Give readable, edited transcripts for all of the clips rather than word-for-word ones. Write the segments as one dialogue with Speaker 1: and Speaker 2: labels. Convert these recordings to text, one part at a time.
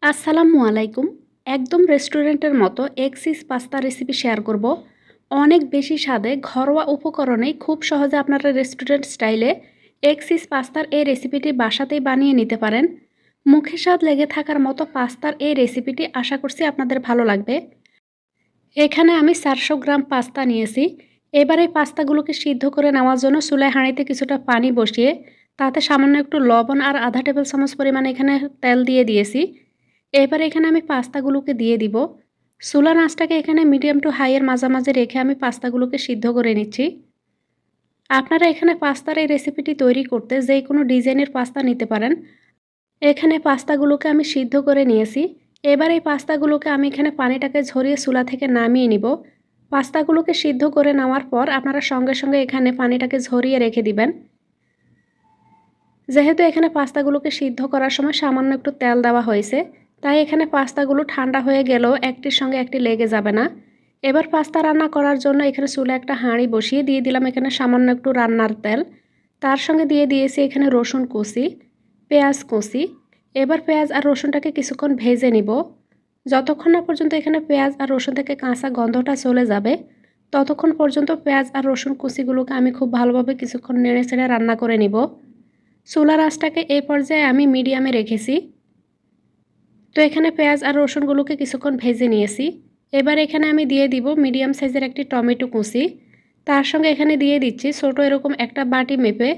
Speaker 1: আসসালামু আলাইকুম। একদম রেস্টুরেন্টের মতো egg cheese pasta recipe share করব। অনেক বেশি স্বাদে ঘরোয়া উপকরণেই খুব সহজে আপনারা রেস্টুরেন্ট স্টাইলে এগ চিজ পাস্তার এই রেসিপিটি বাসাতেই বানিয়ে নিতে পারেন। মুখে স্বাদ লেগে থাকার মতো পাস্তার এই রেসিপিটি আশা করছি আপনাদের ভালো লাগবে। এখানে আমি 400 গ্রাম পাস্তা নিয়েছি। এবার এই পাস্তাগুলোকে সিদ্ধ করে নেওয়ার জন্য চুলায় হাঁড়িতে কিছুটা পানি বসিয়ে তাতে সামান্য একটু লবণ আর আধা টেবিল চামচ পরিমাণে এখানে তেল দিয়ে দিয়েছি। এবার এখানে আমি পাস্তাগুলোকে দিয়ে দিব। চুলার আঁচটাকে এখানে মিডিয়াম টু হাই এর মাঝামাঝি রেখে আমি পাস্তাগুলোকে সিদ্ধ করে নিচ্ছি। আপনারা এখানে পাস্তার এই রেসিপিটি তৈরি করতে যে কোনো ডিজাইনের পাস্তা নিতে পারেন। এখানে পাস্তাগুলোকে আমি সিদ্ধ করে নিয়েছি। এবার এই পাস্তাগুলোকে আমি এখানে পানিটাকে ঝরিয়ে চুলা থেকে নামিয়ে নিব। পাস্তাগুলোকে সিদ্ধ করে নেওয়ার পর আপনারা সঙ্গে সঙ্গে এখানে পানিটাকে ঝরিয়ে রেখে দিবেন। যেহেতু এখানে পাস্তাগুলোকে সিদ্ধ করার সময় সামান্য একটু তেল দেওয়া হয়েছে, তাই এখানে পাস্তাগুলো ঠান্ডা হয়ে গেলেও একটির সঙ্গে একটি লেগে যাবে না। এবার পাস্তা রান্না করার জন্য এখানে চুলায় একটা হাঁড়ি বসিয়ে দিয়ে দিলাম এখানে সামান্য একটু রান্নার তেল। তার সঙ্গে দিয়ে দিয়েছি এখানে রসুন কুচি, পেঁয়াজ কুচি। এবার পেঁয়াজ আর রসুনটাকে কিছুক্ষণ ভেজে নিব। যতক্ষণ না পর্যন্ত এখানে পেঁয়াজ আর রসুন থেকে কাঁচা গন্ধটা চলে যাবে, ততক্ষণ পর্যন্ত পেঁয়াজ আর রসুন কুচিগুলোকে আমি খুব ভালোভাবে কিছুক্ষণ নেড়ে চেড়ে রান্না করে নিব। চুলার আঁচটাকে এই পর্যায়ে আমি মিডিয়ামে রেখেছি। তো এখানে পেঁয়াজ আর রসুনগুলোকে কিছুক্ষণ ভেজে নিয়েছি। এবার এখানে আমি দিয়ে দিব মিডিয়াম সাইজের একটি টমেটো কুচি। তার সঙ্গে এখানে দিয়ে দিচ্ছি ছোট এরকম একটা বাটি মেপে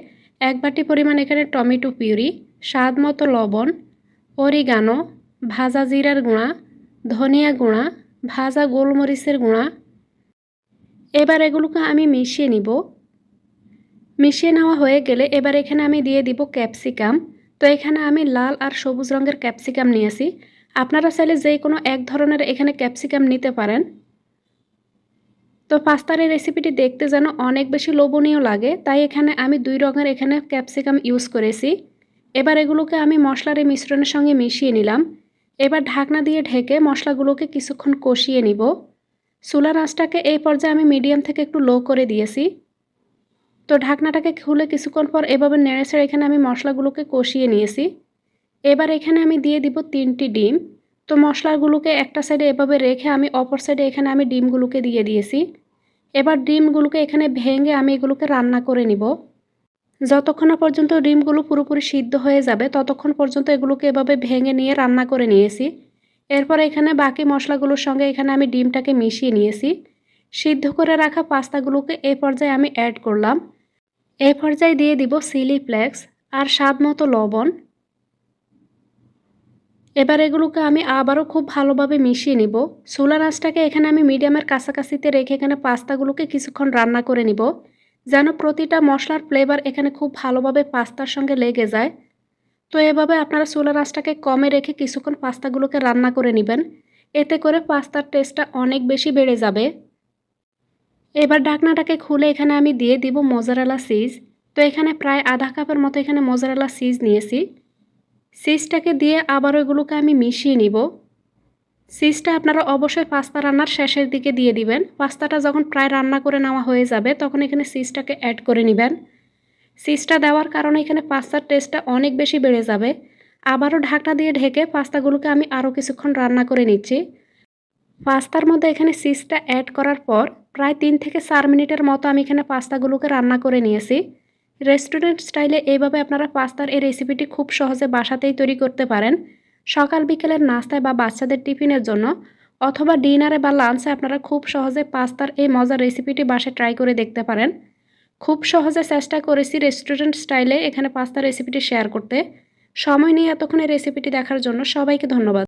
Speaker 1: 1 বাটি পরিমাণ এখানে টমেটো পিউরি, স্বাদ মতো লবণ, অরিগানো, ভাজা জিরার গুঁড়া, ধনিয়া গুঁড়া, ভাজা গোলমরিচের গুঁড়া। এবার এগুলোকে আমি মিশিয়ে নিব। মিশিয়ে নেওয়া হয়ে গেলে এবার এখানে আমি দিয়ে দিব ক্যাপসিকাম। তো এখানে আমি লাল আর সবুজ রঙের ক্যাপসিকাম নিয়েছি। আপনারা চাইলে যে কোনো এক ধরনের এখানে ক্যাপসিকাম নিতে পারেন। তো পাস্তার এই রেসিপিটি দেখতে যেন অনেক বেশি লোভনীয় লাগে, তাই এখানে আমি 2 রঙের এখানে ক্যাপসিকাম ইউজ করেছি। এবার এগুলোকে আমি মশলার এই মিশ্রণের সঙ্গে মিশিয়ে নিলাম। এবার ঢাকনা দিয়ে ঢেকে মশলাগুলোকে কিছুক্ষণ কষিয়ে নিব। চুলার আঁচটাকে এই পর্যায়ে আমি মিডিয়াম থেকে একটু লো করে দিয়েছি। তো ঢাকনাটাকে খুলে কিছুক্ষণ পর এভাবে নেড়েচেড়ে এখানে আমি মশলাগুলোকে কষিয়ে নিয়েছি। এবার এখানে আমি দিয়ে দিব 3টি ডিম। তো মশলাগুলোকে একটা সাইডে এভাবে রেখে আমি অপর সাইডে এখানে আমি ডিমগুলোকে দিয়ে দিয়েছি। এবার ডিমগুলোকে এখানে ভেঙে আমি এগুলোকে রান্না করে নিব। যতক্ষণ না পর্যন্ত ডিমগুলো পুরোপুরি সিদ্ধ হয়ে যাবে ততক্ষণ পর্যন্ত এগুলোকে এভাবে ভেঙে নিয়ে রান্না করে নিয়েছি। এরপর এখানে বাকি মশলাগুলোর সঙ্গে এখানে আমি ডিমটাকে মিশিয়ে নিয়েছি। সিদ্ধ করে রাখা পাস্তাগুলোকে এই পর্যায়ে আমি অ্যাড করলাম। এই পর্যায়ে দিয়ে দিব চিলি ফ্লেক্স আর স্বাদ মতো লবণ। এবার এগুলোকে আমি আবারও খুব ভালোভাবে মিশিয়ে নিব। চুলার আঁচটাকে এখানে আমি মিডিয়ামের কাছাকাছিতে রেখে এখানে পাস্তাগুলোকে কিছুক্ষণ রান্না করে নিব, যেন প্রতিটা মশলার ফ্লেভার এখানে খুব ভালোভাবে পাস্তার সঙ্গে লেগে যায়। তো এভাবে আপনারা চুলার আঁচটাকে কমে রেখে কিছুক্ষণ পাস্তাগুলোকে রান্না করে নেবেন। এতে করে পাস্তার টেস্টটা অনেক বেশি বেড়ে যাবে। এবার ঢাকনাটাকে খুলে এখানে আমি দিয়ে দিব মোজারেলা চিজ। তো এখানে প্রায় আধা কাপের মতো এখানে মোজারেলা চিজ নিয়েছি। চিজটাকে দিয়ে আবারও এগুলোকে আমি মিশিয়ে নিব। চিজটা আপনারা অবশ্যই পাস্তা রান্নার শেষের দিকে দিয়ে দিবেন। পাস্তাটা যখন প্রায় রান্না করে নেওয়া হয়ে যাবে তখন এখানে চিজটাকে অ্যাড করে নেবেন। চিজটা দেওয়ার কারণে এখানে পাস্তার টেস্টটা অনেক বেশি বেড়ে যাবে। আবারও ঢাকনা দিয়ে ঢেকে পাস্তাগুলোকে আমি আরও কিছুক্ষণ রান্না করে নিচ্ছি। পাস্তার মধ্যে এখানে চিজটা অ্যাড করার পর প্রায় 3 থেকে 4 মিনিটের মতো আমি এখানে পাস্তাগুলোকে রান্না করে নিয়েছি। রেস্টুরেন্ট স্টাইলে এইভাবে আপনারা পাস্তার এই রেসিপিটি খুব সহজে বাসাতেই তৈরি করতে পারেন। সকাল বিকেলের নাস্তায় বা বাচ্চাদের টিফিনের জন্য অথবা ডিনারে বা লাঞ্চে আপনারা খুব সহজে পাস্তার এই মজার রেসিপিটি বাসায় ট্রাই করে দেখতে পারেন। খুব সহজে চেষ্টা করেছি রেস্টুরেন্ট স্টাইলে এখানে পাস্তার রেসিপিটি শেয়ার করতে। সময় নিয়ে এতক্ষণ এই রেসিপিটি দেখার জন্য সবাইকে ধন্যবাদ।